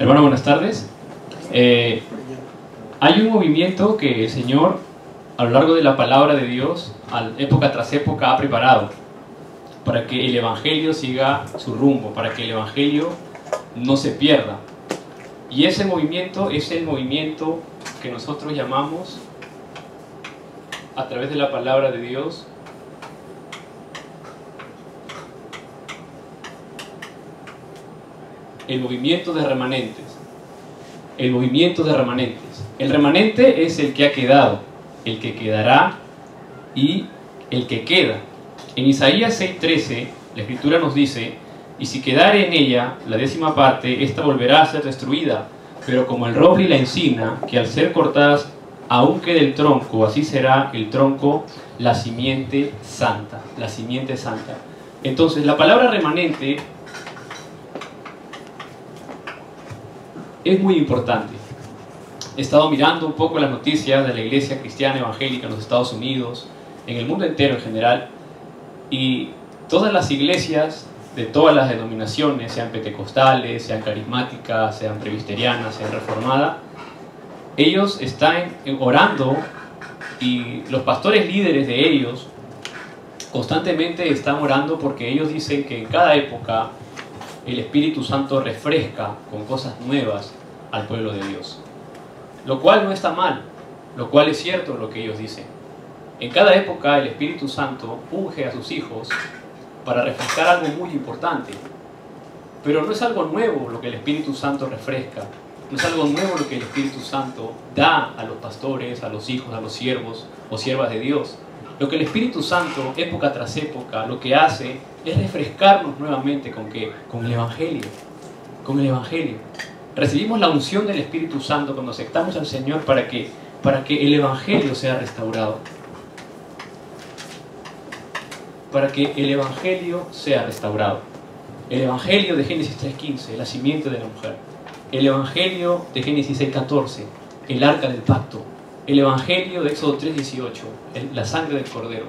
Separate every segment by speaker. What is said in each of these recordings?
Speaker 1: Hermano, buenas tardes. Hay un movimiento que el Señor, a lo largo de la palabra de Dios, época tras época, ha preparado para que el Evangelio siga su rumbo, para que el Evangelio no se pierda. Y ese movimiento es el movimiento que nosotros llamamos, a través de la palabra de Dios, el movimiento de remanentes. El movimiento de remanentes. El remanente es el que ha quedado, el que quedará y el que queda. En Isaías 6:13, la Escritura nos dice: y si quedare en ella la 10ª parte, ésta volverá a ser destruida. Pero como el roble y la encina, que al ser cortadas aún quede el tronco, así será el tronco, la simiente santa. La simiente santa. Entonces, la palabra remanente es muy importante. He estado mirando un poco las noticias de la iglesia cristiana evangélica en los Estados Unidos, en el mundo entero en general, y todas las iglesias de todas las denominaciones, sean pentecostales, sean carismáticas, sean presbiterianas, sean reformadas, ellos están orando, y los pastores líderes de ellos constantemente están orando, porque ellos dicen que en cada época el Espíritu Santo refresca con cosas nuevas al pueblo de Dios. Lo cual no está mal, lo cual es cierto lo que ellos dicen. En cada época el Espíritu Santo unge a sus hijos para refrescar algo muy importante. Pero no es algo nuevo lo que el Espíritu Santo refresca. No es algo nuevo lo que el Espíritu Santo da a los pastores, a los hijos, a los siervos o siervas de Dios. Lo que el Espíritu Santo, época tras época, lo que hace es refrescarnos nuevamente ¿con qué? Con el Evangelio. Con el Evangelio. Recibimos la unción del Espíritu Santo cuando aceptamos al Señor para que el Evangelio sea restaurado. Para que el Evangelio sea restaurado. El Evangelio de Génesis 3:15, la simiente de la mujer. El Evangelio de Génesis 6:14, el arca del pacto. El Evangelio de Éxodo 3:18, la sangre del cordero.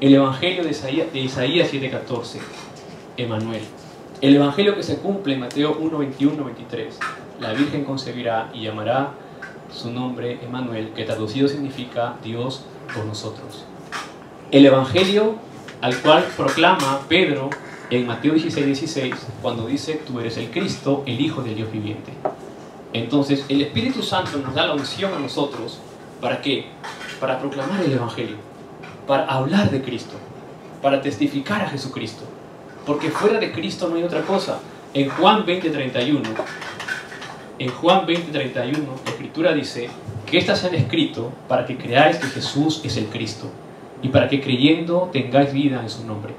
Speaker 1: El Evangelio de Isaías 7:14, Emanuel. El Evangelio que se cumple en Mateo 1:21-23, la Virgen concebirá y llamará su nombre Emanuel, que traducido significa Dios con nosotros. El Evangelio al cual proclama Pedro en Mateo 16:16, cuando dice: tú eres el Cristo, el Hijo del Dios viviente. Entonces el Espíritu Santo nos da la unción a nosotros. ¿Para qué? Para proclamar el Evangelio, para hablar de Cristo, para testificar a Jesucristo, porque fuera de Cristo no hay otra cosa. En Juan 20:31, la Escritura dice que estas se han escrito para que creáis que Jesús es el Cristo y para que creyendo tengáis vida en su nombre.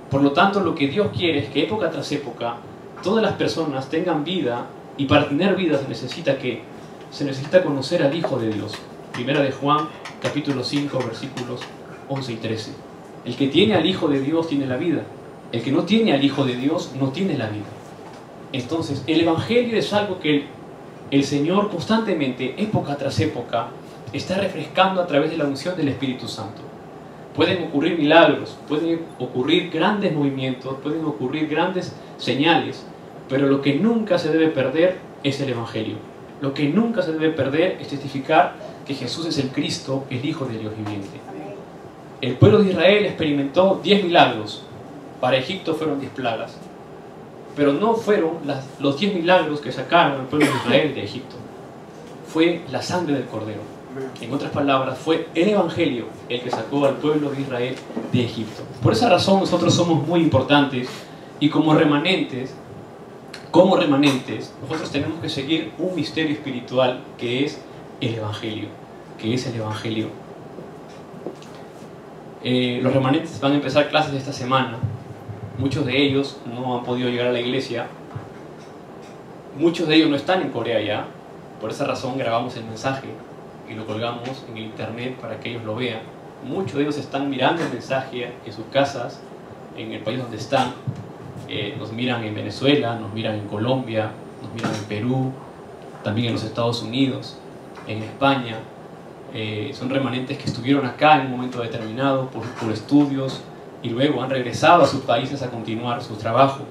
Speaker 1: Por lo tanto, lo que Dios quiere es que época tras época todas las personas tengan vida, y para tener vida se necesita conocer al Hijo de Dios. Primera de Juan, capítulo 5, versículos 11 y 13. El que tiene al Hijo de Dios tiene la vida. El que no tiene al Hijo de Dios no tiene la vida. Entonces, el Evangelio es algo que el Señor constantemente, época tras época, está refrescando a través de la unción del Espíritu Santo. Pueden ocurrir milagros, pueden ocurrir grandes movimientos, pueden ocurrir grandes señales, pero lo que nunca se debe perder es el Evangelio. Lo que nunca se debe perder es testificar que Jesús es el Cristo, el Hijo del Dios viviente. El pueblo de Israel experimentó 10 milagros. Para Egipto fueron 10 plagas. Pero no fueron los 10 milagros que sacaron al pueblo de Israel de Egipto. Fue la sangre del Cordero. En otras palabras, fue el Evangelio el que sacó al pueblo de Israel de Egipto. Por esa razón nosotros somos muy importantes, y como remanentes, nosotros tenemos que seguir un misterio espiritual que es el Evangelio. Los remanentes van a empezar clases esta semana. Muchos de ellos no han podido llegar a la iglesia. Muchos de ellos no están en Corea ya. Por esa razón grabamos el mensaje y lo colgamos en el internet para que ellos lo vean. Muchos de ellos están mirando el mensaje en sus casas, en el país donde están. Nos miran en Venezuela, nos miran en Colombia, nos miran en Perú, también en los Estados Unidos, en España. Son remanentes que estuvieron acá en un momento determinado por estudios, y luego han regresado a sus países a continuar su trabajo.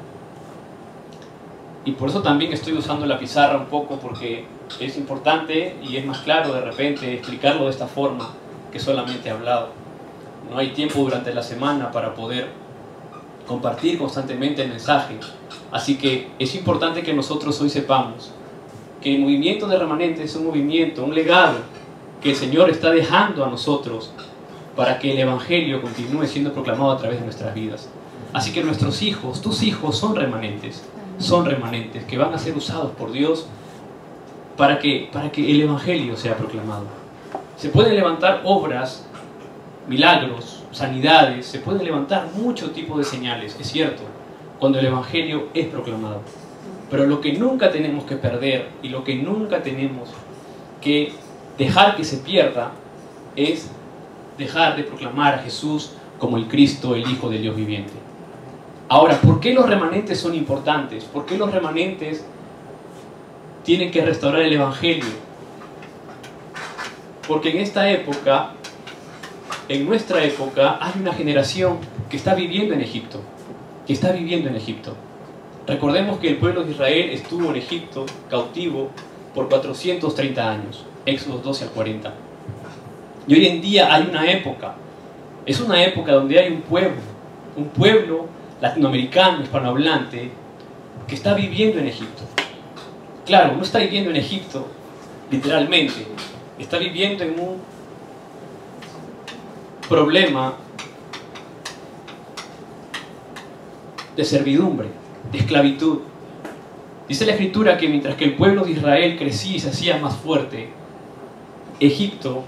Speaker 1: Y por eso también estoy usando la pizarra un poco, porque es importante y es más claro de repente explicarlo de esta forma que solamente he hablado. No hay tiempo durante la semana para poder compartir constantemente el mensaje. Así que es importante que nosotros hoy sepamos que el movimiento de remanentes es un movimiento, un legado que el Señor está dejando a nosotros para que el Evangelio continúe siendo proclamado a través de nuestras vidas. Así que nuestros hijos, tus hijos son remanentes que van a ser usados por Dios para que el Evangelio sea proclamado. Se pueden levantar obras, milagros, sanidades, se pueden levantar muchos tipos de señales, es cierto, cuando el Evangelio es proclamado. Pero lo que nunca tenemos que perder y lo que nunca tenemos que dejar que se pierda es dejar de proclamar a Jesús como el Cristo, el Hijo del Dios viviente. Ahora, ¿por qué los remanentes son importantes? ¿Por qué los remanentes tienen que restaurar el Evangelio? Porque en esta época, en nuestra época, hay una generación que está viviendo en Egipto. Recordemos que el pueblo de Israel estuvo en Egipto cautivo por 430 años, Éxodo 12 al 40. Y hoy en día hay una época, es una época donde hay un pueblo latinoamericano, hispanohablante, que está viviendo en Egipto. Claro, no está viviendo en Egipto, literalmente, está viviendo en un problema de servidumbre, de esclavitud. Dice la Escritura que mientras que el pueblo de Israel crecía y se hacía más fuerte, Egipto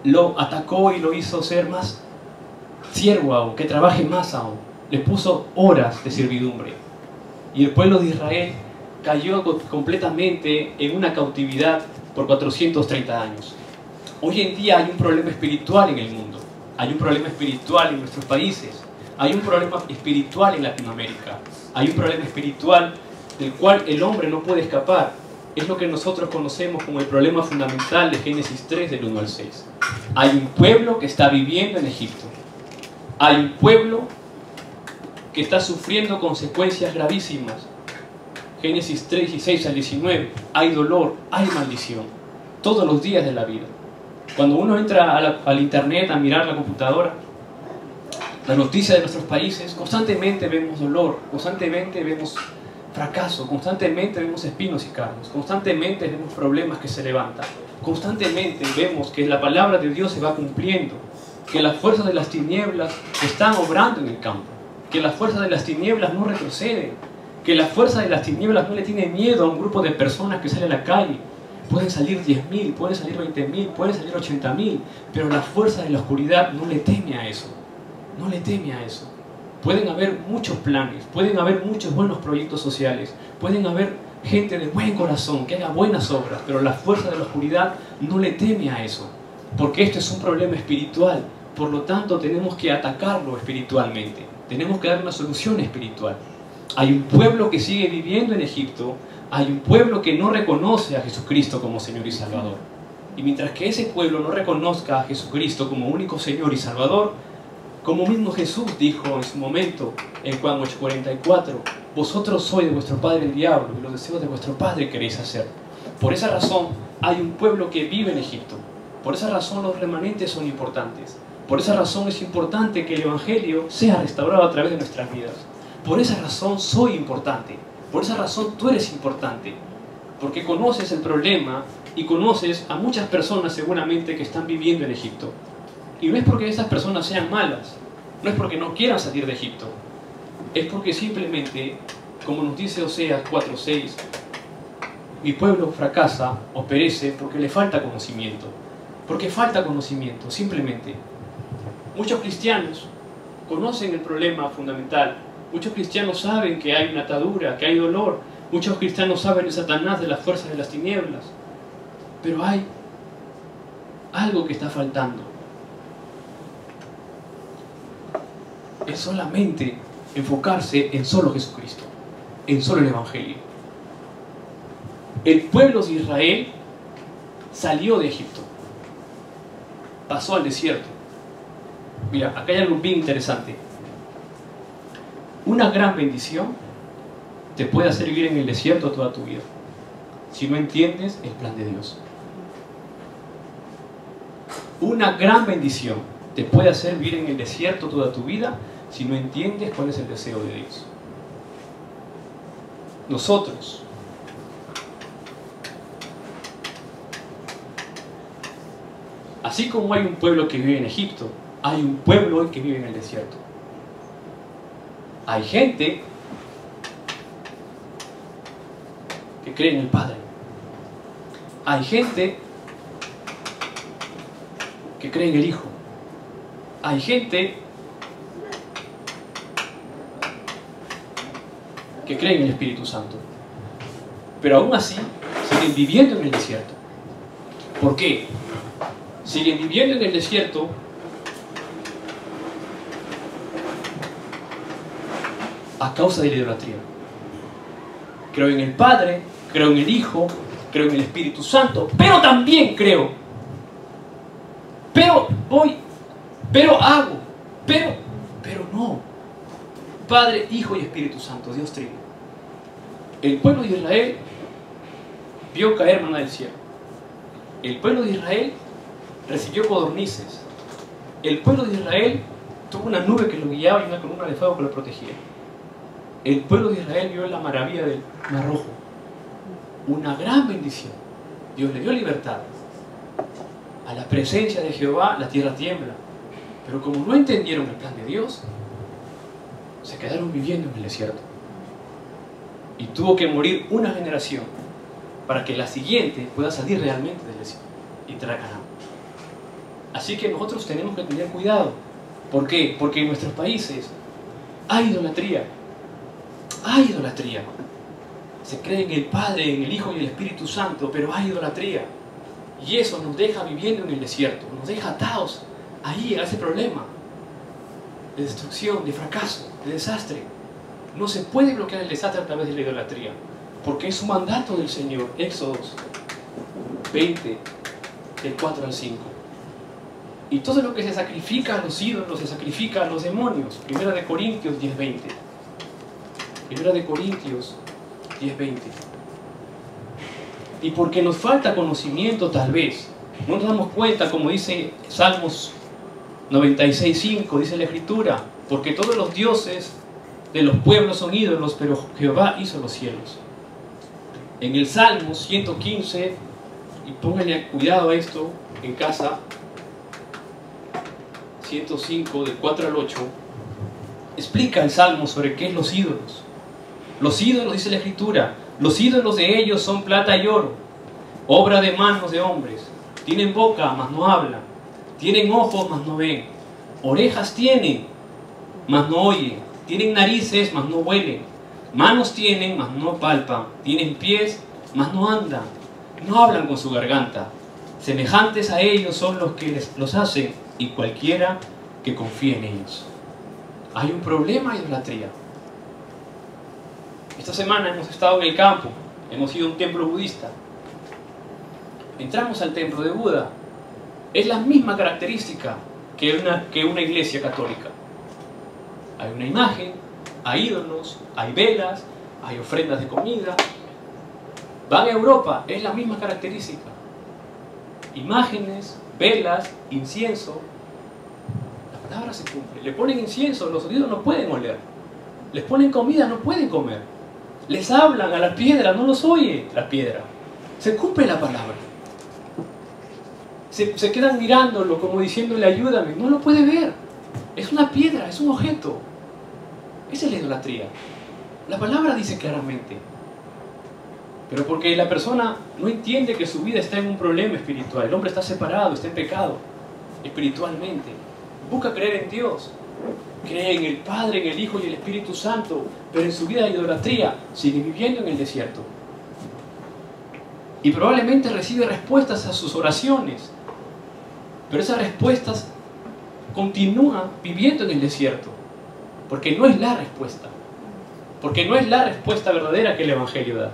Speaker 1: lo atacó y lo hizo ser más siervo aún, que trabaje más aún. Le puso horas de servidumbre. Y el pueblo de Israel cayó completamente en una cautividad por 430 años. Hoy en día hay un problema espiritual en el mundo. Hay un problema espiritual en nuestros países. Hay un problema espiritual en Latinoamérica. Hay un problema espiritual del cual el hombre no puede escapar. Es lo que nosotros conocemos como el problema fundamental de Génesis 3 del 1 al 6. Hay un pueblo que está viviendo en Egipto. Hay un pueblo que está sufriendo consecuencias gravísimas. Génesis 3, 16 al 19. Hay dolor, hay maldición. Todos los días de la vida. Cuando uno entra al internet a mirar la computadora, la noticia de nuestros países, constantemente vemos dolor, constantemente vemos fracaso, constantemente vemos espinos y cardos, constantemente vemos problemas que se levantan, constantemente vemos que la palabra de Dios se va cumpliendo, que las fuerzas de las tinieblas están obrando en el campo, que las fuerzas de las tinieblas no retroceden, que la fuerza de las tinieblas no le tiene miedo a un grupo de personas que sale a la calle. Pueden salir 10.000, pueden salir 20.000, pueden salir 80.000, pero la fuerza de la oscuridad no le teme a eso. No le teme a eso. Pueden haber muchos planes, pueden haber muchos buenos proyectos sociales, pueden haber gente de buen corazón que haga buenas obras, pero la fuerza de la oscuridad no le teme a eso, porque esto es un problema espiritual. Por lo tanto, tenemos que atacarlo espiritualmente, tenemos que dar una solución espiritual. Hay un pueblo que sigue viviendo en Egipto, hay un pueblo que no reconoce a Jesucristo como Señor y Salvador. Y mientras que ese pueblo no reconozca a Jesucristo como único Señor y Salvador, como mismo Jesús dijo en su momento en Juan 8:44, vosotros sois de vuestro padre el diablo y los deseos de vuestro padre queréis hacer. Por esa razón hay un pueblo que vive en Egipto. Por esa razón los remanentes son importantes. Por esa razón es importante que el Evangelio sea restaurado a través de nuestras vidas. Por esa razón soy importante. Por esa razón tú eres importante. Porque conoces el problema y conoces a muchas personas seguramente que están viviendo en Egipto. Y no es porque esas personas sean malas, no es porque no quieran salir de Egipto, es porque simplemente, como nos dice Oseas 4:6, mi pueblo fracasa o perece porque le falta conocimiento. Porque falta conocimiento, simplemente. Muchos cristianos conocen el problema fundamental, muchos cristianos saben que hay una atadura, que hay dolor, muchos cristianos saben de Satanás, de las fuerzas de las tinieblas, pero hay algo que está faltando. Es solamente enfocarse en solo Jesucristo, en solo el Evangelio. El pueblo de Israel salió de Egipto, pasó al desierto. Mira, acá hay algo bien interesante. Una gran bendición te puede hacer vivir en el desierto toda tu vida, si no entiendes el plan de Dios. Una gran bendición te puede hacer vivir en el desierto toda tu vida si no entiendes cuál es el deseo de Dios. Nosotros, así como hay un pueblo que vive en Egipto, hay un pueblo hoy que vive en el desierto. Hay gente que cree en el Padre. Hay gente que cree en el Hijo. Hay gente que cree en el Espíritu Santo. Pero aún así siguen viviendo en el desierto. ¿Por qué? Siguen viviendo en el desierto a causa de la idolatría. Creo en el Padre, creo en el Hijo, creo en el Espíritu Santo, pero también creo, pero voy, pero hago, pero no. Padre, Hijo y Espíritu Santo, Dios Trino. El pueblo de Israel vio caer maná del cielo. El pueblo de Israel recibió codornices. El pueblo de Israel tuvo una nube que lo guiaba y una columna de fuego que lo protegía. El pueblo de Israel vio la maravilla del Mar Rojo. Una gran bendición. Dios le dio libertad. A la presencia de Jehová la tierra tiembla. Pero como no entendieron el plan de Dios, se quedaron viviendo en el desierto. Y tuvo que morir una generación para que la siguiente pueda salir realmente del desierto y entrar a Canaán. Así que nosotros tenemos que tener cuidado. ¿Por qué? Porque en nuestros países hay idolatría. Hay idolatría. Se cree en el Padre, en el Hijo y el Espíritu Santo, pero hay idolatría. Y eso nos deja viviendo en el desierto, nos deja atados ahí a ese problema de destrucción, de fracaso, de desastre. No se puede bloquear el desastre a través de la idolatría, porque es un mandato del Señor. Éxodos 20, del 4 al 5. Y todo lo que se sacrifica a los ídolos, se sacrifica a los demonios. 1 Corintios 10:20. 1 Corintios 10:20. Y porque nos falta conocimiento, tal vez no nos damos cuenta, como dice Salmos 96:5, dice la Escritura, porque todos los dioses de los pueblos son ídolos, pero Jehová hizo los cielos. En el Salmo 115, y pónganle cuidado a esto en casa, 105, del 4 al 8, explica el Salmo sobre qué es los ídolos. Los ídolos, dice la Escritura, los ídolos de ellos son plata y oro, obra de manos de hombres. Tienen boca, mas no hablan. Tienen ojos, mas no ven. Orejas tienen, mas no oyen. Tienen narices, mas no huelen. Manos tienen, mas no palpan. Tienen pies, mas no andan. No hablan con su garganta. Semejantes a ellos son los que los hacen, y cualquiera que confíe en ellos. Hay un problema de idolatría. Esta semana hemos estado en el campo, hemos ido a un templo budista. Entramos al templo de Buda. Es la misma característica que una iglesia católica. Hay una imagen, hay ídolos, hay velas, hay ofrendas de comida. Van a Europa, es la misma característica. Imágenes, velas, incienso. La palabra se cumple. Le ponen incienso, los ídolos no pueden oler. Les ponen comida, no pueden comer. Les hablan a la piedra, no los oye la piedra. Se cumple la palabra. Se quedan mirándolo como diciéndole ayúdame. No lo puede ver. Es una piedra, es un objeto. Esa es la idolatría. La palabra dice claramente. Pero porque la persona no entiende que su vida está en un problema espiritual. El hombre está separado, está en pecado espiritualmente. Busca creer en Dios. Cree en el Padre, en el Hijo y el Espíritu Santo, pero en su vida de idolatría sigue viviendo en el desierto. Y probablemente recibe respuestas a sus oraciones, pero esas respuestas continúan viviendo en el desierto, porque no es la respuesta, porque no es la respuesta verdadera que el Evangelio da.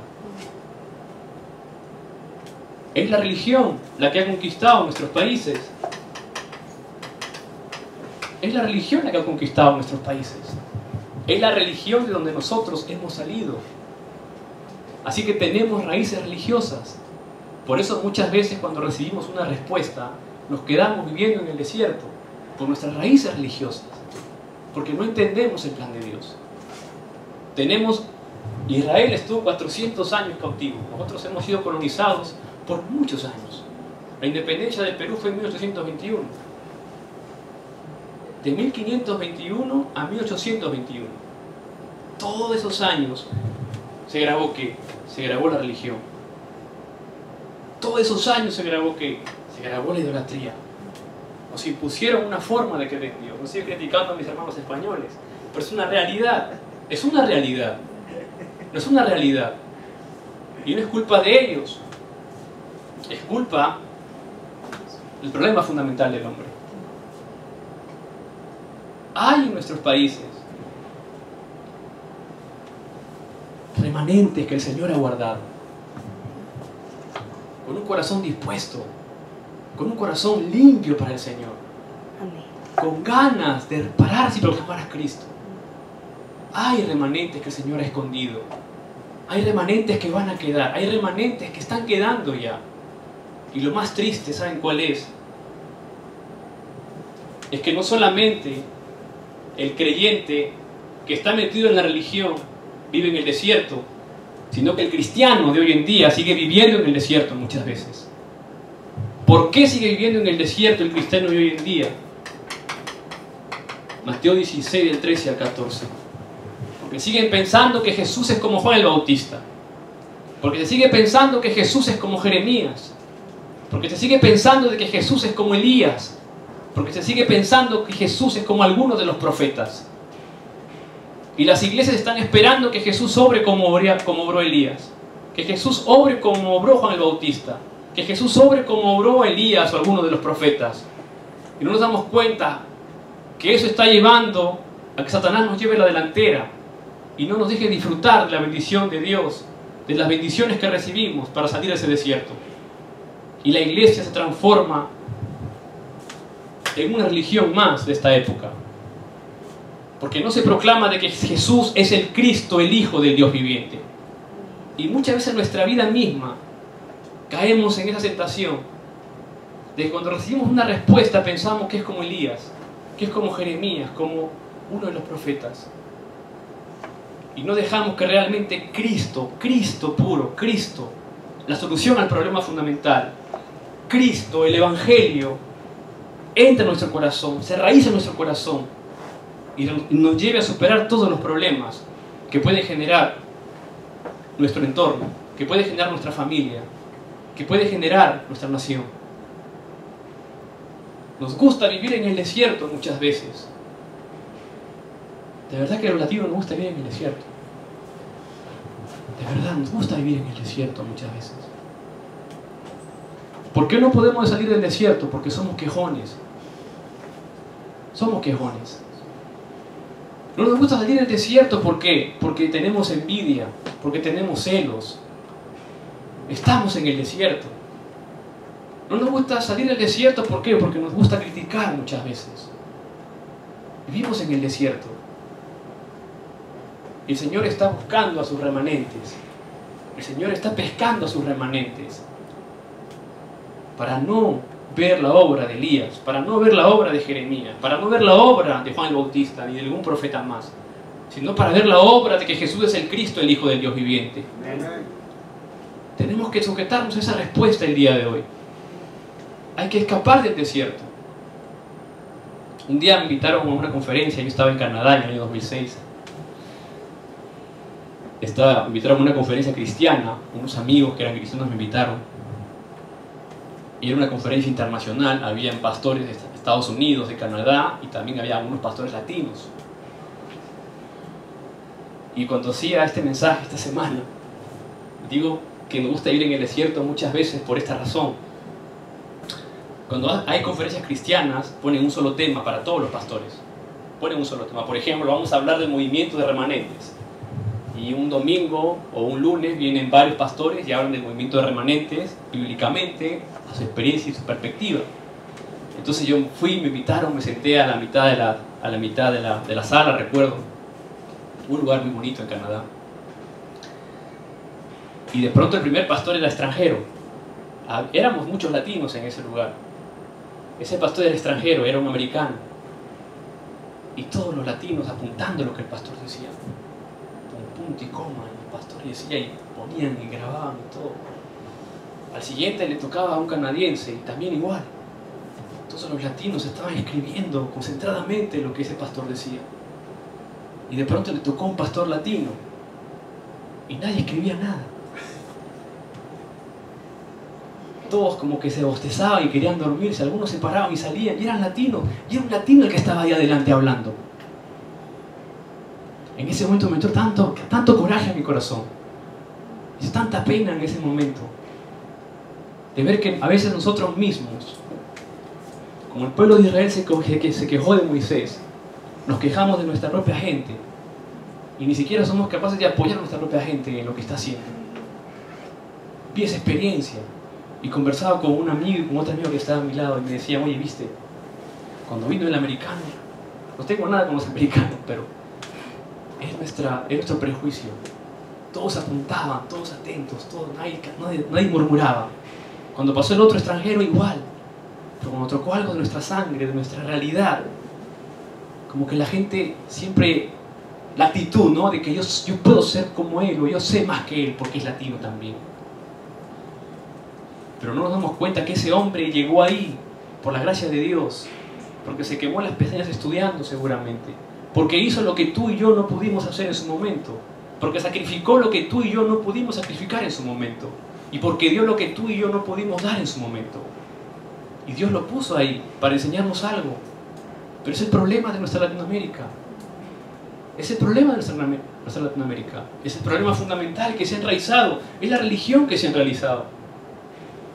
Speaker 1: Es la religión la que ha conquistado nuestros países. Es la religión la que ha conquistado nuestros países. Es la religión de donde nosotros hemos salido. Así que tenemos raíces religiosas. Por eso muchas veces cuando recibimos una respuesta, nos quedamos viviendo en el desierto, por nuestras raíces religiosas, porque no entendemos el plan de Dios. Israel estuvo 400 años cautivo. Nosotros hemos sido colonizados por muchos años. La independencia del Perú fue en 1821. De 1521 a 1821. Todos esos años se grabó ¿qué? Se grabó la religión. Todos esos años se grabó ¿qué? Se grabó la idolatría. Nos impusieron una forma de creer en Dios. No estoy criticando a mis hermanos españoles, pero es una realidad. Es una realidad. No es una realidad. Y no es culpa de ellos. Es culpa del problema fundamental del hombre. Hay en nuestros países remanentes que el Señor ha guardado, con un corazón dispuesto, con un corazón limpio para el Señor, con ganas de pararse y proclamar a Cristo. Hay remanentes que el Señor ha escondido. Hay remanentes que van a quedar. Hay remanentes que están quedando ya. Y lo más triste, ¿saben cuál es? Es que no solamente el creyente que está metido en la religión vive en el desierto, sino que el cristiano de hoy en día sigue viviendo en el desierto muchas veces. ¿Por qué sigue viviendo en el desierto el cristiano de hoy en día? Mateo 16, del 13 al 14. Porque siguen pensando que Jesús es como Juan el Bautista. Porque se sigue pensando que Jesús es como Jeremías. Porque se sigue pensando de que Jesús es como Elías. Porque se sigue pensando que Jesús es como algunos de los profetas. Y las iglesias están esperando que Jesús obre como obró Elías. Que Jesús obre como obró Juan el Bautista. Que Jesús obre como obró Elías o alguno de los profetas. Y no nos damos cuenta que eso está llevando a que Satanás nos lleve la delantera y no nos deje disfrutar de la bendición de Dios, de las bendiciones que recibimos para salir de ese desierto. Y la iglesia se transforma en una religión más de esta época. Porque no se proclama de que Jesús es el Cristo, el Hijo del Dios viviente. Y muchas veces en nuestra vida misma caemos en esa tentación de que cuando recibimos una respuesta pensamos que es como Elías, que es como Jeremías, como uno de los profetas. Y no dejamos que realmente Cristo, Cristo puro, Cristo, la solución al problema fundamental, Cristo, el Evangelio, entre en nuestro corazón, se raíza en nuestro corazón y nos lleve a superar todos los problemas que puede generar nuestro entorno, que puede generar nuestra familia, que puede generar nuestra nación. Nos gusta vivir en el desierto muchas veces. De verdad que a los latinos nos gusta vivir en el desierto. De verdad, nos gusta vivir en el desierto muchas veces. ¿Por qué no podemos salir del desierto? Porque somos quejones. Somos quejones. No nos gusta salir del desierto, ¿por qué? Porque tenemos envidia, porque tenemos celos. Estamos en el desierto. No nos gusta salir del desierto, ¿por qué? Porque nos gusta criticar muchas veces. Vivimos en el desierto. El Señor está buscando a sus remanentes. El Señor está pescando a sus remanentes. Para no ver la obra de Elías, para no ver la obra de Jeremías, para no ver la obra de Juan el Bautista, ni de ningún profeta más, sino para ver la obra de que Jesús es el Cristo, el Hijo del Dios viviente. Amén. Tenemos que sujetarnos a esa respuesta el día de hoy. Hay que escapar del desierto. Un día me invitaron a una conferencia, yo estaba en Canadá en el año 2006. Me invitaron a una conferencia cristiana, unos amigos que eran cristianos me invitaron. Y era una conferencia internacional, habían pastores de Estados Unidos, de Canadá, y también había algunos pastores latinos. Y cuando hacía este mensaje esta semana, digo que me gusta vivir en el desierto muchas veces por esta razón. Cuando hay conferencias cristianas, ponen un solo tema para todos los pastores. Ponen un solo tema. Por ejemplo, vamos a hablar del movimiento de remanentes. Y un domingo o un lunes vienen varios pastores y hablan del movimiento de remanentes, bíblicamente, a su experiencia y su perspectiva. Entonces yo fui, me invitaron, me senté a la mitad de la sala, recuerdo. Un lugar muy bonito en Canadá. Y de pronto el primer pastor era extranjero. Éramos muchos latinos en ese lugar. Ese pastor era extranjero, era un americano. Y todos los latinos apuntando lo que el pastor decía. Con punto y coma, y el pastor decía, y ponían y grababan y todo. Al siguiente le tocaba a un canadiense, y también igual. Entonces los latinos estaban escribiendo concentradamente lo que ese pastor decía. Y de pronto le tocó a un pastor latino, y nadie escribía nada. Todos como que se bostezaban y querían dormirse, algunos se paraban y salían, y eran latinos, y era un latino el que estaba ahí adelante hablando. En ese momento me entró tanto coraje a mi corazón, y tanta pena en ese momento, de ver que a veces nosotros mismos, como el pueblo de Israel se quejó de Moisés, nos quejamos de nuestra propia gente, y ni siquiera somos capaces de apoyar a nuestra propia gente en lo que está haciendo. Vi esa experiencia, y conversaba con un amigo, con otro amigo que estaba a mi lado, y me decía, oye, ¿viste? Cuando vino el americano, no tengo nada con los americanos, pero es nuestro prejuicio. Todos apuntaban, todos atentos, nadie murmuraba. Cuando pasó el otro extranjero, igual. Pero cuando tocó algo de nuestra sangre, de nuestra realidad, como que la gente siempre, la actitud, ¿no? De que yo puedo ser como él, o yo sé más que él, porque es latino también. Pero no nos damos cuenta que ese hombre llegó ahí por la gracia de Dios, porque se quemó las pestañas estudiando seguramente, porque hizo lo que tú y yo no pudimos hacer en su momento, porque sacrificó lo que tú y yo no pudimos sacrificar en su momento, y porque dio lo que tú y yo no pudimos dar en su momento. Y Dios lo puso ahí para enseñarnos algo. Pero es el problema de nuestra Latinoamérica. Es el problema de nuestra Latinoamérica. Es el problema fundamental que se ha enraizado. Es la religión que se ha enraizado.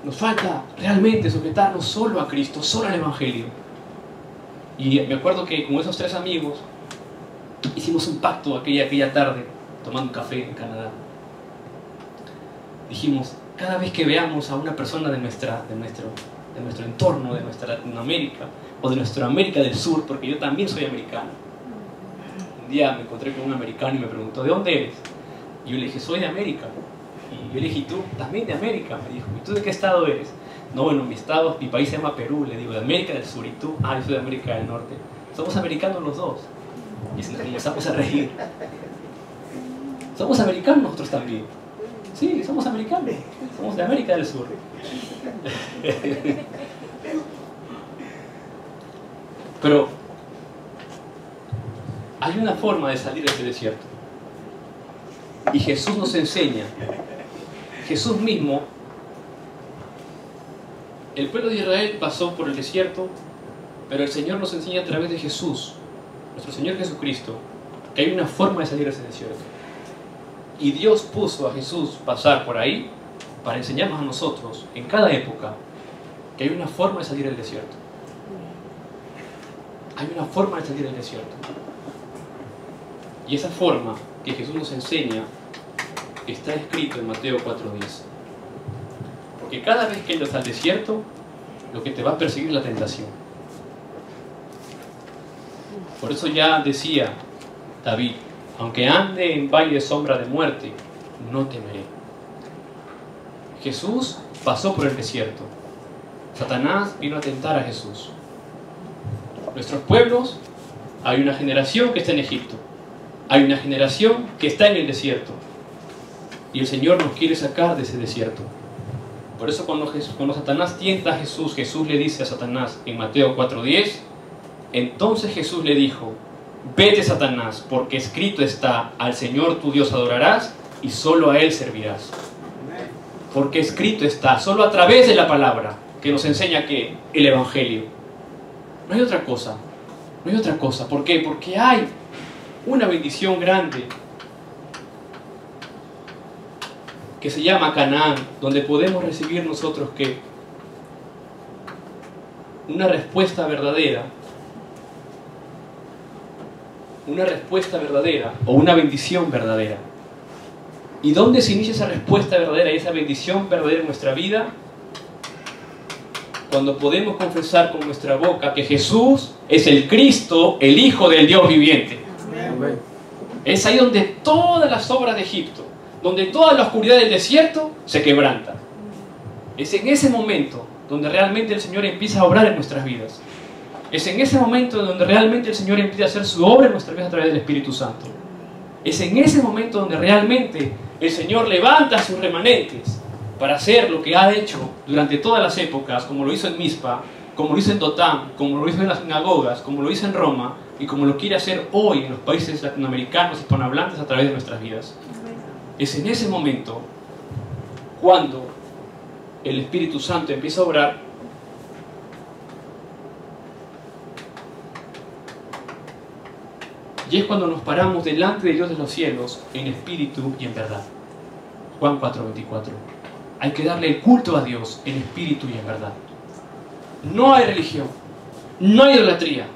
Speaker 1: Nos falta realmente sujetarnos solo a Cristo, solo al Evangelio. Y me acuerdo que con esos 3 amigos hicimos un pacto aquella tarde, tomando un café en Canadá. Dijimos, cada vez que veamos a una persona de nuestro entorno, de nuestra Latinoamérica, o de nuestra América del Sur, porque yo también soy americano. Un día me encontré con un americano y me preguntó, ¿de dónde eres? Y yo le dije, soy de América. Y yo le dije, ¿y tú? También de América, me dijo. ¿Y tú de qué estado eres? No, bueno, mi país se llama Perú, le digo, de América del Sur. ¿Y tú? Ah, yo soy de América del Norte. Somos americanos los dos. Y nos comenzamos a reír. Somos americanos nosotros también. Sí, somos americanos. Somos de América del Sur. Pero hay una forma de salir de ese desierto. Y Jesús nos enseña. Jesús mismo, el pueblo de Israel pasó por el desierto, pero el Señor nos enseña a través de Jesús, nuestro Señor Jesucristo, que hay una forma de salir de ese desierto. Y Dios puso a Jesús pasar por ahí para enseñarnos a nosotros, en cada época, que hay una forma de salir del desierto. Hay una forma de salir del desierto. Y esa forma que Jesús nos enseña está escrito en Mateo 4:10. Porque cada vez que entras al desierto, lo que te va a perseguir es la tentación. Por eso ya decía David, aunque ande en valle de sombra de muerte, no temeré. Jesús pasó por el desierto. Satanás vino a tentar a Jesús. Nuestros pueblos, hay una generación que está en Egipto. Hay una generación que está en el desierto. Y el Señor nos quiere sacar de ese desierto. Por eso cuando Satanás tienta a Jesús, Jesús le dice a Satanás en Mateo 4:10, entonces Jesús le dijo, vete Satanás, porque escrito está, al Señor tu Dios adorarás y solo a Él servirás. Porque escrito está, solo a través de la palabra, que nos enseña que el Evangelio. No hay otra cosa, no hay otra cosa. ¿Por qué? Porque hay una bendición grande que se llama Canaán, donde podemos recibir nosotros que una respuesta verdadera o una bendición verdadera. ¿Y dónde se inicia esa respuesta verdadera y esa bendición verdadera en nuestra vida? Cuando podemos confesar con nuestra boca que Jesús es el Cristo, el Hijo del Dios viviente. Amén. Es ahí donde todas las obras de Egipto, donde toda la oscuridad del desierto se quebranta. Es en ese momento donde realmente el Señor empieza a obrar en nuestras vidas. Es en ese momento donde realmente el Señor empieza a hacer su obra en nuestras vidas a través del Espíritu Santo. Es en ese momento donde realmente el Señor levanta a sus remanentes para hacer lo que ha hecho durante todas las épocas, como lo hizo en Mizpa, como lo hizo en Dotán, como lo hizo en las sinagogas, como lo hizo en Roma, y como lo quiere hacer hoy en los países latinoamericanos hispanohablantes a través de nuestras vidas. Es en ese momento cuando el Espíritu Santo empieza a obrar y es cuando nos paramos delante de Dios de los cielos en espíritu y en verdad. Juan 4:24. Hay que darle el culto a Dios en espíritu y en verdad. No hay religión, no hay idolatría.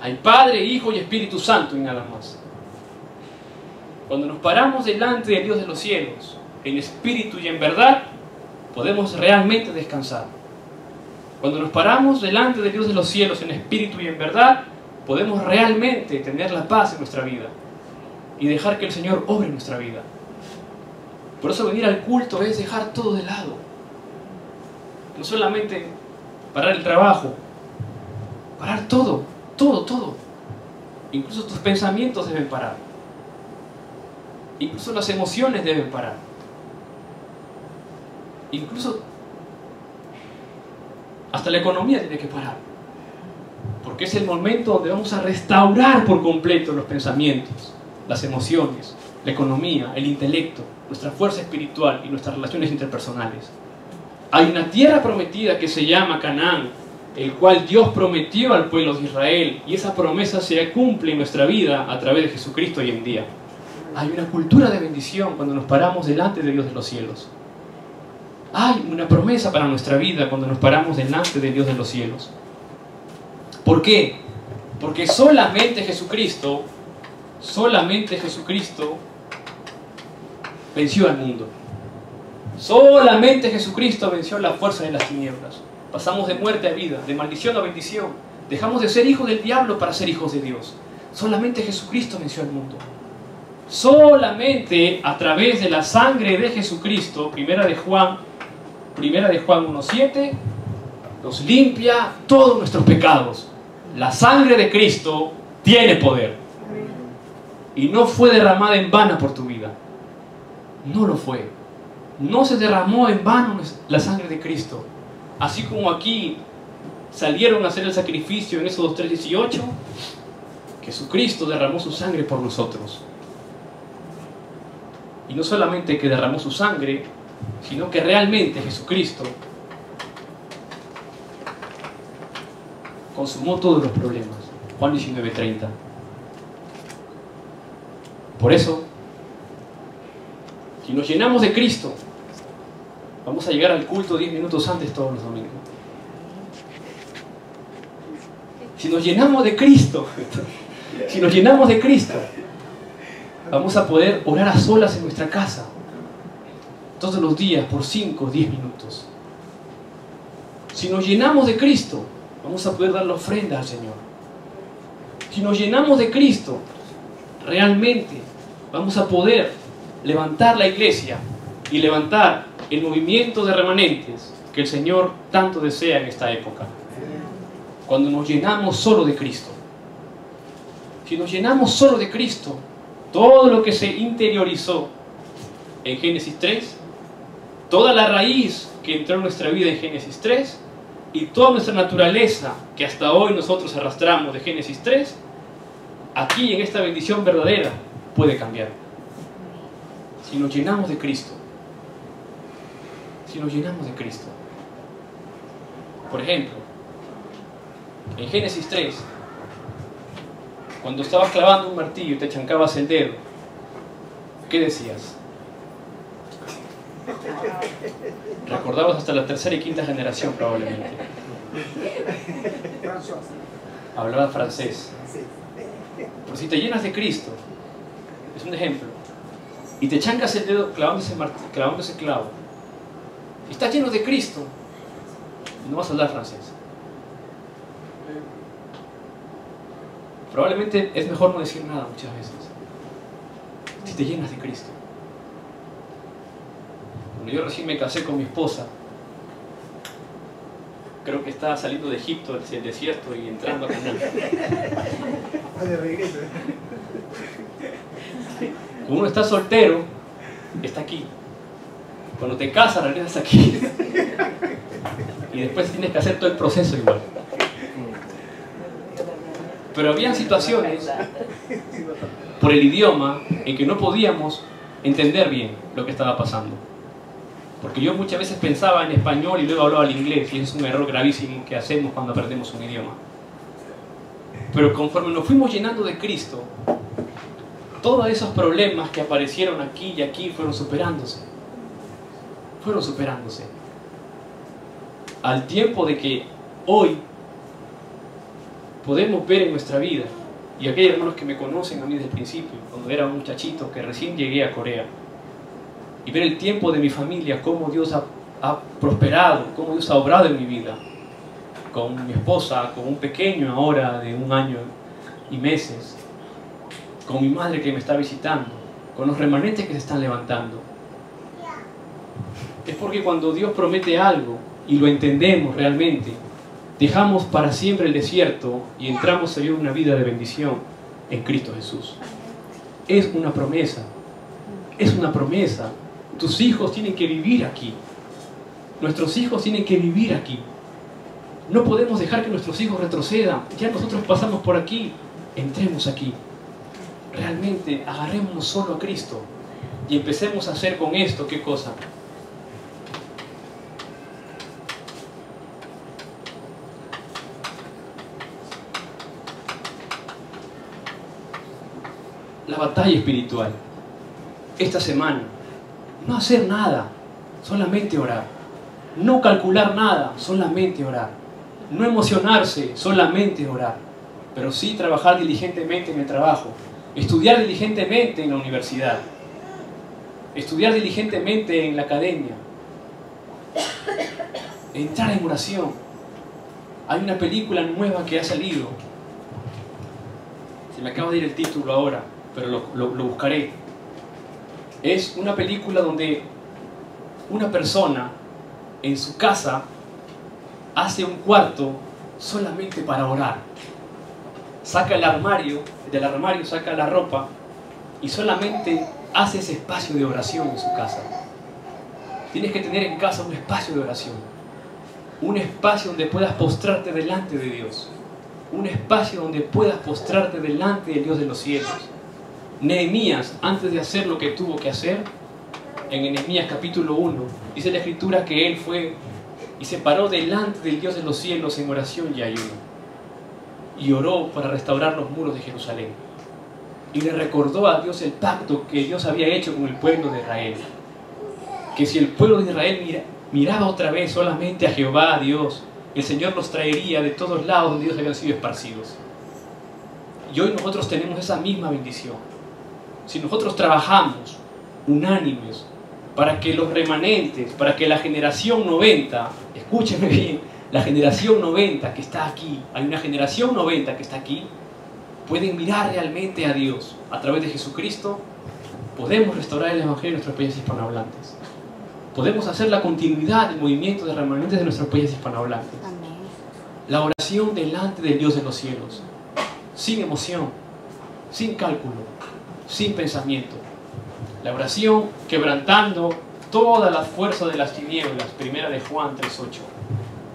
Speaker 1: Hay Padre, Hijo y Espíritu Santo y nada más. Cuando nos paramos delante de Dios de los cielos en espíritu y en verdad, podemos realmente descansar. Cuando nos paramos delante de Dios de los cielos en espíritu y en verdad, podemos realmente tener la paz en nuestra vida y dejar que el Señor obre en nuestra vida. Por eso venir al culto es dejar todo de lado. No solamente parar el trabajo, parar todo, todo, todo. Incluso tus pensamientos deben parar. Incluso las emociones deben parar. Incluso hasta la economía tiene que parar. Porque es el momento donde vamos a restaurar por completo los pensamientos, las emociones, la economía, el intelecto, nuestra fuerza espiritual y nuestras relaciones interpersonales. Hay una tierra prometida que se llama Canaán, el cual Dios prometió al pueblo de Israel, y esa promesa se cumple en nuestra vida a través de Jesucristo hoy en día. Hay una cultura de bendición cuando nos paramos delante de Dios de los cielos. Hay una promesa para nuestra vida cuando nos paramos delante de Dios de los cielos. ¿Por qué? Porque solamente Jesucristo venció al mundo. Solamente Jesucristo venció la fuerza de las tinieblas. Pasamos de muerte a vida, de maldición a bendición. Dejamos de ser hijos del diablo para ser hijos de Dios. Solamente Jesucristo venció al mundo. Solamente a través de la sangre de Jesucristo, primera de Juan 1:7, nos limpia todos nuestros pecados. La sangre de Cristo tiene poder. Y no fue derramada en vano por tu vida. No lo fue. No se derramó en vano la sangre de Cristo. Así como aquí salieron a hacer el sacrificio en Éxodo 3:18, Jesucristo derramó su sangre por nosotros. Y no solamente que derramó su sangre, sino que realmente Jesucristo consumó todos los problemas. Juan 19:30. Por eso, si nos llenamos de Cristo, vamos a llegar al culto 10 minutos antes todos los domingos. Si nos llenamos de Cristo, vamos a poder orar a solas en nuestra casa todos los días por 5 o 10 minutos. Si nos llenamos de Cristo, vamos a poder dar la ofrenda al Señor. Si nos llenamos de Cristo, realmente vamos a poder levantar la iglesia y levantar el movimiento de remanentes que el Señor tanto desea en esta época. Cuando nos llenamos solo de Cristo. Si nos llenamos solo de Cristo, todo lo que se interiorizó en Génesis 3, toda la raíz que entró en nuestra vida en Génesis 3 y toda nuestra naturaleza que hasta hoy nosotros arrastramos de Génesis 3, aquí en esta bendición verdadera puede cambiar. Si nos llenamos de Cristo. Si nos llenamos de Cristo. Por ejemplo, en Génesis 3, cuando estabas clavando un martillo y te chancabas el dedo, ¿qué decías? Recordabas hasta la tercera y quinta generación probablemente. Hablaba francés. Pero si te llenas de Cristo, es un ejemplo, y te chancas el dedo clavando ese clavo, y estás lleno de Cristo, no vas a hablar francés. Probablemente es mejor no decir nada muchas veces. si te llenas de Cristo. Cuando yo recién me casé con mi esposa, creo que estaba saliendo de Egipto, del desierto, y entrando a Canaán. Cuando uno está soltero, está aquí. Cuando te casas, regresas aquí. Y después tienes que hacer todo el proceso igual. Pero habían situaciones, por el idioma, en que no podíamos entender bien lo que estaba pasando. Porque yo muchas veces pensaba en español y luego hablaba el inglés, y es un error gravísimo que hacemos cuando aprendemos un idioma. Pero conforme nos fuimos llenando de Cristo, todos esos problemas que aparecieron aquí y aquí fueron superándose. Fueron superándose. Al tiempo de que hoy podemos ver en nuestra vida, y aquellos hermanos que me conocen a mí desde el principio, cuando era un muchachito que recién llegué a Corea, y ver el tiempo de mi familia, cómo Dios ha prosperado, cómo Dios ha obrado en mi vida, con mi esposa, con un pequeño ahora de 1 año y meses, con mi madre que me está visitando, con los remanentes que se están levantando. Es porque cuando Dios promete algo y lo entendemos realmente, dejamos para siempre el desierto y entramos a vivir una vida de bendición en Cristo Jesús. Es una promesa. Es una promesa. Tus hijos tienen que vivir aquí. Nuestros hijos tienen que vivir aquí. No podemos dejar que nuestros hijos retrocedan. Ya nosotros pasamos por aquí. Entremos aquí. Realmente agarrémonos solo a Cristo y empecemos a hacer con esto, ¿qué cosa? La batalla espiritual. Esta semana, no hacer nada, solamente orar. No calcular nada, solamente orar. No emocionarse, solamente orar. Pero sí trabajar diligentemente en el trabajo. Estudiar diligentemente en la universidad. Estudiar diligentemente en la academia. Entrar en oración. Hay una película nueva que ha salido. Se me acaba de ir el título ahora, pero lo buscaré. Es una película donde una persona en su casa hace un cuarto solamente para orar. Saca el armario, del armario saca la ropa y solamente hace ese espacio de oración en su casa. Tienes que tener en casa un espacio de oración. Un espacio donde puedas postrarte delante de Dios. Un espacio donde puedas postrarte delante del Dios de los cielos. Nehemías, antes de hacer lo que tuvo que hacer, en Nehemías capítulo 1, dice la Escritura que él fue y se paró delante del Dios de los cielos en oración y ayuno. Y oró para restaurar los muros de Jerusalén. Y le recordó a Dios el pacto que Dios había hecho con el pueblo de Israel. Que si el pueblo de Israel miraba otra vez solamente a Jehová, a Dios, el Señor los traería de todos lados donde Dios habían sido esparcidos. Y hoy nosotros tenemos esa misma bendición. Si nosotros trabajamos unánimes para que los remanentes, para que la generación 90, escúchenme bien, la generación 90 que está aquí, hay una generación 90 que está aquí, pueden mirar realmente a Dios a través de Jesucristo, podemos restaurar el Evangelio en nuestros países hispanohablantes. Podemos hacer la continuidad del movimiento de remanentes de nuestros países hispanohablantes. La oración delante del Dios de los cielos, sin emoción, sin cálculo, sin pensamiento. La oración quebrantando toda la fuerza de las tinieblas, primera de Juan 3:8.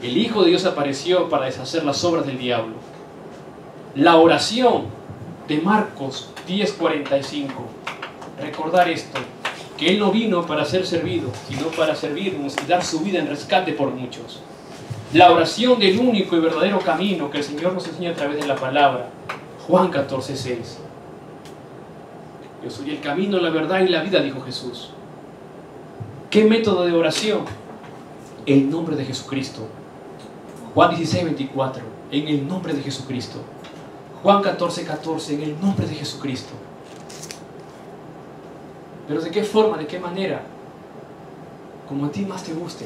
Speaker 1: El Hijo de Dios apareció para deshacer las obras del diablo. La oración de Marcos 10:45. Recordar esto, que Él no vino para ser servido, sino para servirnos y dar su vida en rescate por muchos. La oración del único y verdadero camino que el Señor nos enseña a través de la palabra. Juan 14:6. Yo soy el camino, la verdad y la vida, dijo Jesús. ¿Qué método de oración? El nombre de Jesucristo. Juan 16:24. En el nombre de Jesucristo. Juan 14:14. En el nombre de Jesucristo. Pero ¿de qué forma? ¿De qué manera? Como a ti más te guste.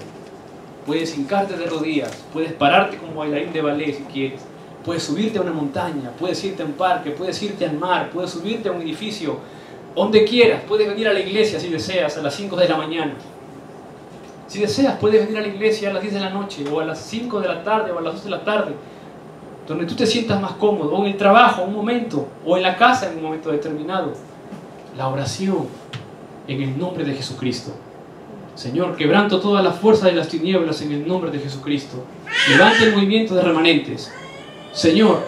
Speaker 1: Puedes hincarte de rodillas. Puedes pararte como bailarín de ballet si quieres. Puedes subirte a una montaña. Puedes irte a un parque. Puedes irte al mar. Puedes subirte a un edificio. Donde quieras, puedes venir a la iglesia si deseas, a las 5 de la mañana. Si deseas, puedes venir a la iglesia a las 10 de la noche, o a las 5 de la tarde, o a las 2 de la tarde, donde tú te sientas más cómodo, o en el trabajo un momento, o en la casa en un momento determinado. La oración en el nombre de Jesucristo. Señor, quebranto toda la fuerza de las tinieblas en el nombre de Jesucristo. Levanta el movimiento de remanentes. Señor,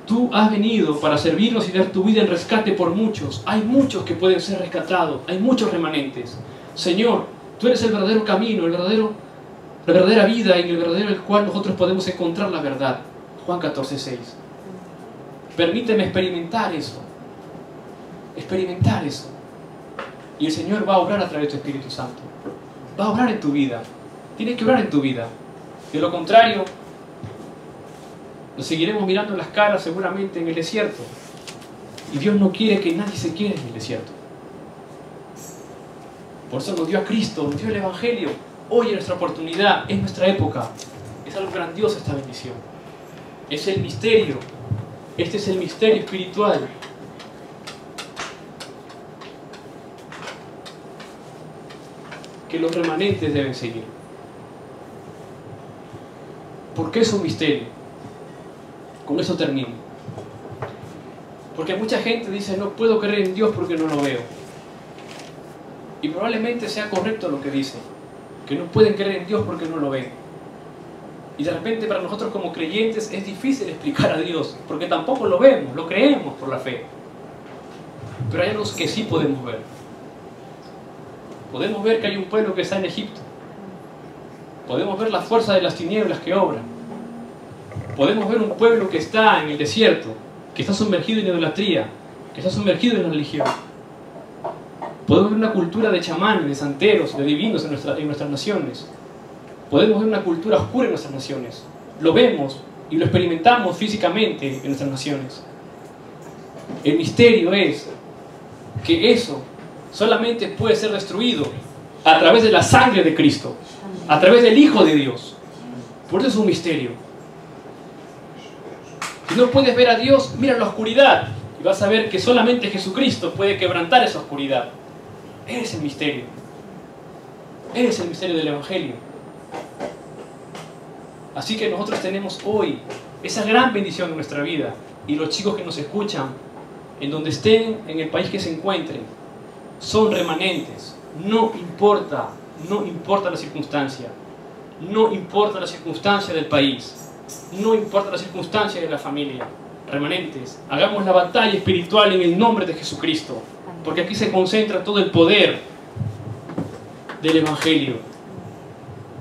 Speaker 1: tú has venido para servirnos y dar tu vida en rescate por muchos. Hay muchos que pueden ser rescatados. Hay muchos remanentes. Señor, tú eres el verdadero camino, la verdadera vida, en el verdadero el cual nosotros podemos encontrar la verdad. Juan 14:6. Permíteme experimentar eso. Experimentar eso. Y el Señor va a obrar a través de tu Espíritu Santo. Va a obrar en tu vida. Tienes que obrar en tu vida. De lo contrario, nos seguiremos mirando las caras seguramente en el desierto. Y Dios no quiere que nadie se quede en el desierto. Por eso nos dio a Cristo, nos dio el Evangelio. Hoy es nuestra oportunidad, es nuestra época. Es algo grandioso esta bendición. Es el misterio. Este es el misterio espiritual. Que los remanentes deben seguir. ¿Por qué es un misterio? Con eso termino. Porque mucha gente dice, no puedo creer en Dios porque no lo veo. Y probablemente sea correcto lo que dice, que no pueden creer en Dios porque no lo ven. Y de repente para nosotros como creyentes es difícil explicar a Dios, porque tampoco lo vemos, lo creemos por la fe. Pero hay algo que sí podemos ver. Podemos ver que hay un pueblo que está en Egipto. Podemos ver la fuerza de las tinieblas que obran. Podemos ver un pueblo que está en el desierto, que está sumergido en idolatría, que está sumergido en la religión. Podemos ver una cultura de chamanes, de santeros, de divinos en nuestras naciones. Podemos ver una cultura oscura en nuestras naciones. Lo vemos y lo experimentamos físicamente en nuestras naciones. El misterio es que eso solamente puede ser destruido a través de la sangre de Cristo, a través del Hijo de Dios. Por eso es un misterio. Si no puedes ver a Dios, mira la oscuridad y vas a ver que solamente Jesucristo puede quebrantar esa oscuridad. Es el misterio. Es el misterio del Evangelio. Así que nosotros tenemos hoy esa gran bendición en nuestra vida. Y los chicos que nos escuchan, en donde estén, en el país que se encuentren, son remanentes. No importa la circunstancia. No importa la circunstancia del país. No importa la circunstancia de la familia. Remanentes, hagamos la batalla espiritual en el nombre de Jesucristo. Porque aquí se concentra todo el poder del Evangelio.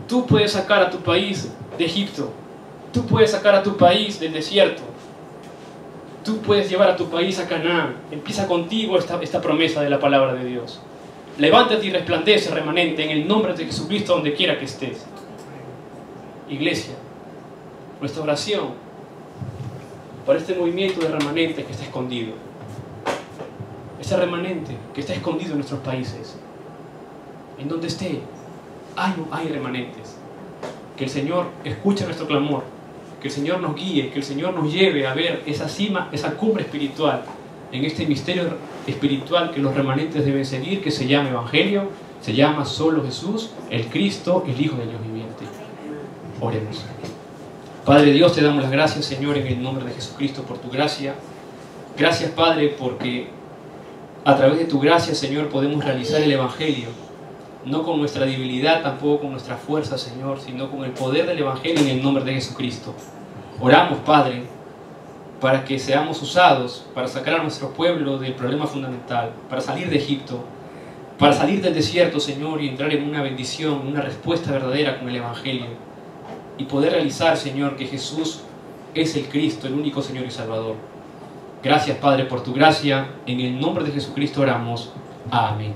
Speaker 1: Tú puedes sacar a tu país de Egipto. Tú puedes sacar a tu país del desierto. Tú puedes llevar a tu país a Canaán. Empieza contigo esta promesa de la palabra de Dios. Levántate y resplandece, remanente, en el nombre de Jesucristo donde quiera que estés. Iglesia, nuestra oración por este movimiento de remanentes que está escondido. Ese remanente que está escondido en nuestros países. En donde esté, hay remanentes. Que el Señor escuche nuestro clamor. Que el Señor nos guíe, que el Señor nos lleve a ver esa cima, esa cumbre espiritual, en este misterio espiritual que los remanentes deben seguir, que se llama Evangelio, se llama solo Jesús, el Cristo, el Hijo de Dios viviente. Oremos. Padre Dios, te damos las gracias, Señor, en el nombre de Jesucristo, por tu gracia. Gracias, Padre, porque a través de tu gracia, Señor, podemos realizar el Evangelio, no con nuestra debilidad, tampoco con nuestra fuerza, Señor, sino con el poder del Evangelio en el nombre de Jesucristo. Oramos, Padre, para que seamos usados para sacar a nuestro pueblo del problema fundamental, para salir de Egipto, para salir del desierto, Señor, y entrar en una bendición, una respuesta verdadera con el Evangelio, y poder realizar, Señor, que Jesús es el Cristo, el único Señor y Salvador. Gracias, Padre, por tu gracia. En el nombre de Jesucristo oramos. Amén.